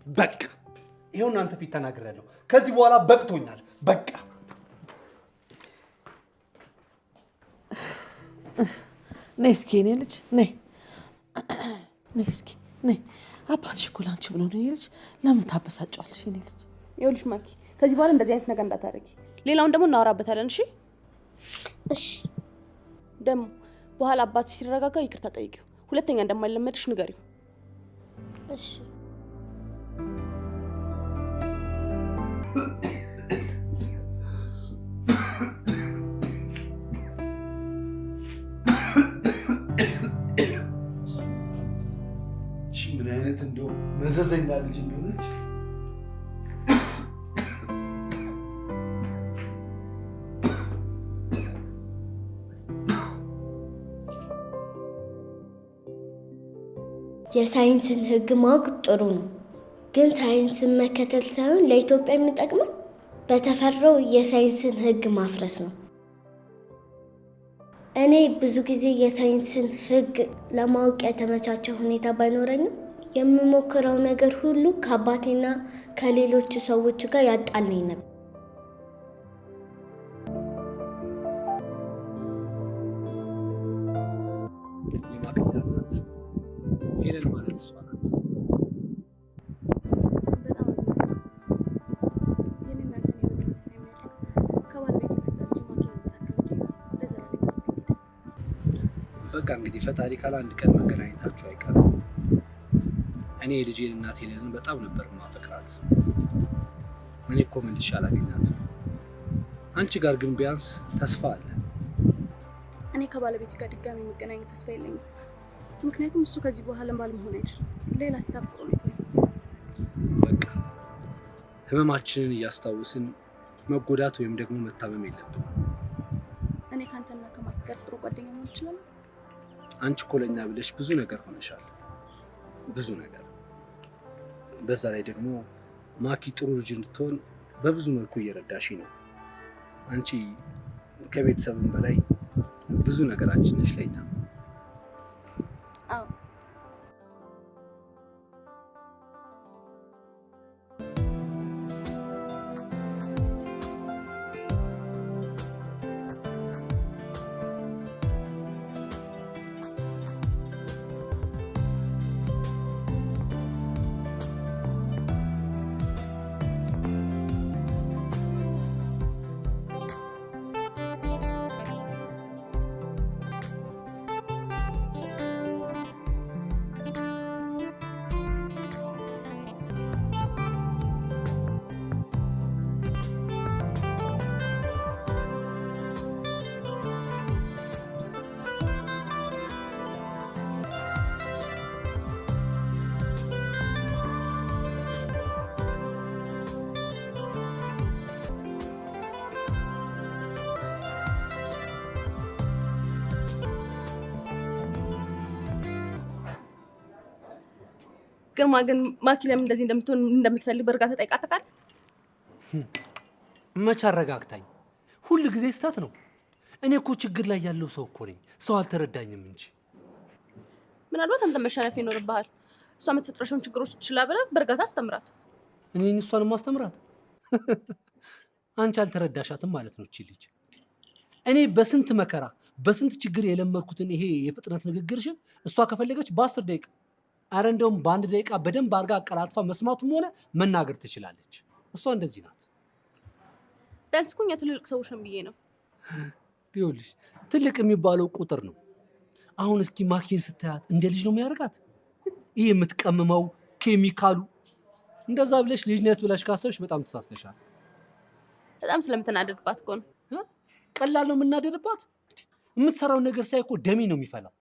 በቃ ይሄው እናንተ ፊት ተናግሬያለሁ። ከዚህ በኋላ በቅቶኛል። በቃ ነይ እስኪ የኔ ልጅ ነይ እስኪ ነይ። አባትሽ እኮ ላንቺ ብሎ ነው። ልጅ ለምን ታበሳጫለሽ? የኔ ልጅ ይኸውልሽ ማኪ፣ ከዚህ በኋላ እንደዚህ አይነት ነገር እንዳታረጊ። ሌላውን ደግሞ እናወራበታለን። እሺ እሺ። ደግሞ በኋላ አባትሽ ሲረጋጋ ይቅርታ ጠይቂው። ሁለተኛ እንደማይለመድሽ ንገሪው። እሺ። ምን አይነት እንደው መዘዘኛ ልጅ እንደሆነች የሳይንስን ሕግ ማወቅ ጥሩ ነው፣ ግን ሳይንስን መከተል ሳይሆን ለኢትዮጵያ የሚጠቅመው በተፈራው የሳይንስን ሕግ ማፍረስ ነው። እኔ ብዙ ጊዜ የሳይንስን ሕግ ለማወቅ የተመቻቸ ሁኔታ ባይኖረኝም የምሞክረው ነገር ሁሉ ከአባቴና ከሌሎች ሰዎች ጋር ያጣልኝ ነበር። ሄለን ማለት እሷ ናት። በቃ እንግዲህ ፈጣሪ ካለ አንድ ቀን መገናኘታችሁ አይቀርም። እኔ የልጄን እናት ሄለንን በጣም ነበር ማፈቅራት። እኔ እኮ መልሼ አላገኛትም። አንቺ ጋር ግን ቢያንስ ተስፋ አለ። እኔ ከባለቤቴ ጋር ድጋሚ መገናኘት ተስፋ የለኝም። ምክንያቱም እሱ ከዚህ በኋላ ባል መሆን አይችልም። ሌላ ሴት አፍቅሮ ነው። በቃ ህመማችንን እያስታወስን መጎዳት ወይም ደግሞ መታመም የለብንም። እኔ ካንተና ከማኪ ጋር ጥሩ ጓደኛ መሆን እችላለሁ። አንቺ እኮ ለኛ ብለሽ ብዙ ነገር ሆነሻል፣ ብዙ ነገር። በዛ ላይ ደግሞ ማኪ ጥሩ ልጅ እንድትሆን በብዙ መልኩ እየረዳሽ ነው። አንቺ ከቤተሰብም በላይ ብዙ ነገራችን ነሽ ለኛ። አዎ ግርማ ግን ማኪ ለምን እንደዚህ እንደምትፈልግ በእርጋታ ጠይቃት ታውቃለህ? መች አረጋግታኝ? ሁል ጊዜ ስህተት ነው። እኔ እኮ ችግር ላይ ያለው ሰው እኮ ነኝ። ሰው አልተረዳኝም እንጂ። ምናልባት አንተ መሸነፍ ይኖርብሃል። እሷ የምትፈጥረሽውን ችግሮች ችላ ብለህ በእርጋታ አስተምራት። እኔን እሷን ማስተምራት? አንቺ አልተረዳሻትም ማለት ነው። እቺ ልጅ እኔ በስንት መከራ በስንት ችግር የለመድኩትን ይሄ የፍጥነት ንግግርሽን እሷ ከፈለገች በ10 ደቂቃ አረ እንደውም በ1 ደቂቃ በደንብ አድርጋ አቀላጥፋ መስማቱም ሆነ መናገር ትችላለች። እሷ እንደዚህ ናት። ቢያንስ እኮ እኛ ትልልቅ ሰዎች ነን ብዬ ነው። ይኸውልሽ ትልቅ የሚባለው ቁጥር ነው። አሁን እስኪ ማኪን ስታያት እንደ ልጅ ነው የሚያደርጋት? ይሄ የምትቀምመው ኬሚካሉ። እንደዛ ብለሽ ልጅነት ብለሽ ካሰብሽ በጣም ተሳስተሻል። በጣም ስለምትናደድባት እኮ ነው። ቀላል ነው የምናደድባት? የምትሰራው ነገር ሳይ እኮ ደሜ ነው የሚፈላው።